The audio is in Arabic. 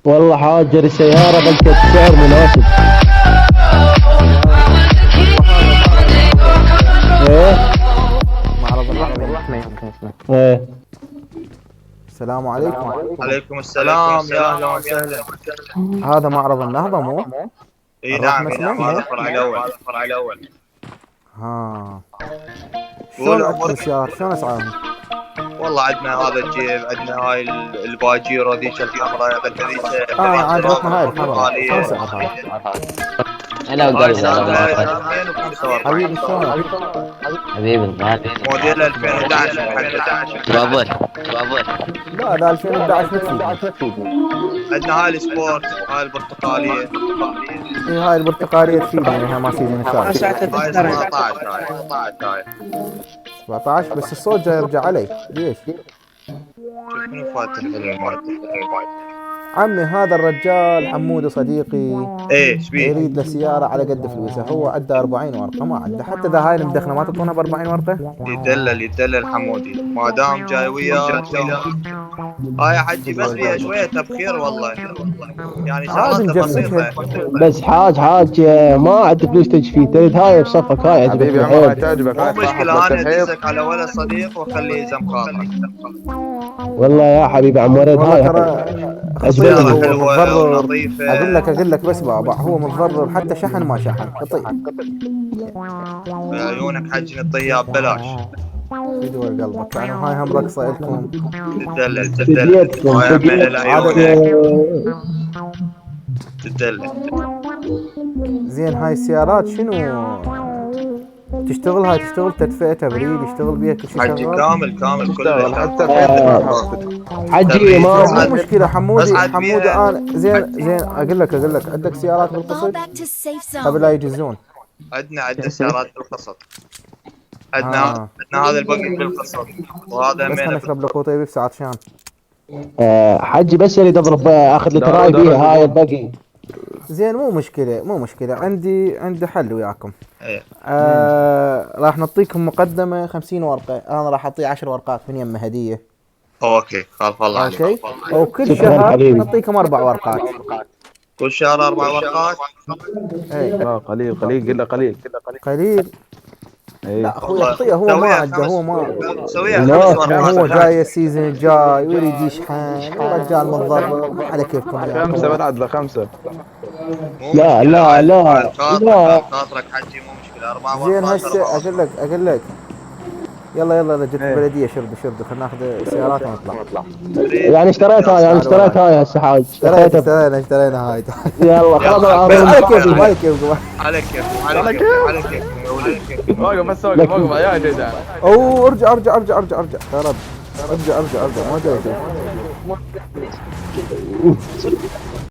والله حاجر السيارة بلكت سعر مناسب. ايه. معرض الرحمة يمكن اسمه. ايه. السلام عليكم. عليكم السلام، يا اهلا وسهلا. هذا معرض النهضة مو؟ اي الرحمة نعم، اسمه هذا مو؟ الفرع الاول. ها. شلون قول عندكم امورك. السيارات؟ شلون اسعارهم؟ والله عندنا هذا الجيب، عندنا هاي الباجيرو ذيك الحمراء، عندنا ذيك عجبتنا هاي الحمراء. شلون برتقالية. سعرها؟ هلا هاي وقلبي، هلا سعرها ومرحبا. 245. حبيبي شلونك؟ حبيبي الغالي. موديل 2011 محدد. ترابل ترابل. لا ذا 2011 ما تفيدني. عندنا هاي السبورت، هاي البرتقالية. اي هاي البرتقالية تفيدني لانها ما سيزون الثالث. هاي 17. هاي 17 بس الصوت جاي يرجع علي ليش؟ شوف منو فاتح المايك. عمي هذا الرجال حمودي صديقي ايه ايش بيه؟ يريد له سيارة على قد فلوسه. هو عنده 40 ورقة ما عنده حتى ذا هاي المدخنة ما تعطونه ب 40 ورقة؟ يدلل حمودي ما دام جاي وياك. هاي يا حجي بس فيها شوية تبخير والله، يعني عاد شغلاتها نجربها. بسيطة. بس حاج ما عندي فلوس تجفي، تريد هاي بصفك، هاي عجبتني حبيبي عمر هاي حيل. تعجبك، مو هاي مشكلة، أنا تحيط. أدزك على ولا صديق وأخليه يلزم خاطرك. والله يا حبيبي عمرد والله هاي ترى خطير سيارة هو عجبتني. حلوة متضرر. ونظيفة. اقول لك بس بابا هو متضرر حتى شحن ما شحن خطير. عيونك حجي الطياب ببلاش. يدور قلبك يعني هاي هم رقصة لكم. تدلل بديتكم هاي عمال عيونك تدلل. زين هاي السيارات شنو تشتغل؟ هاي تشتغل تدفئة تبريد يشتغل بيها كل شيء حجي شغال؟ كامل تشتغل كله. حتى حجي مو ما مشكلة حمودي عاد حمودي فيها انا زين اقول لك عندك سيارات بالقسط قبل لا يجزون؟ عندنا سيارات بالقسط. عندنا هذا البقي بالقسط، وهذا بس همينه نشرب لك قطيبي بساعة شام. حجي بس اريد اضرب اخذ لك راي بيها هاي الباقي. زين مو مشكلة عندي حل وياكم. ايه. راح نعطيكم مقدمة 50 ورقة. انا راح اعطيه 10 ورقات من يمه هدية. اوكي خلاص الله عليك. اوكي وكل شكراً شهر حبيبي. نعطيكم 4 ورقات. كل شهر 4 ورقات. اي لا قليل قل له قليل. قليل. ايه لا اخوي اعطيه هو ما عنده هو ما سويها لا، 5 كان ورقات. هو جاي السيزون الجاي ويريد يشحن الرجال متضرر على كيفكم يا 5 بعد له 5. مو لا، مشكلة، لا، عاد- لا، عاد خاطرك لا. عاد خاطرك حجي، مو مشكلة. 4 زين ورقات هسه اقول لك يلا جت إيه. البلديه شردوا خلينا ناخذ سيارات ونطلع. يعني اشتريت هاي هسه حاج. اشترينا هاي. يلا خلاص بس العظيم. على كيفي ما على كيف على كيف واقف بس واقف يا جدع. او ارجع يا رب ارجع ما جاي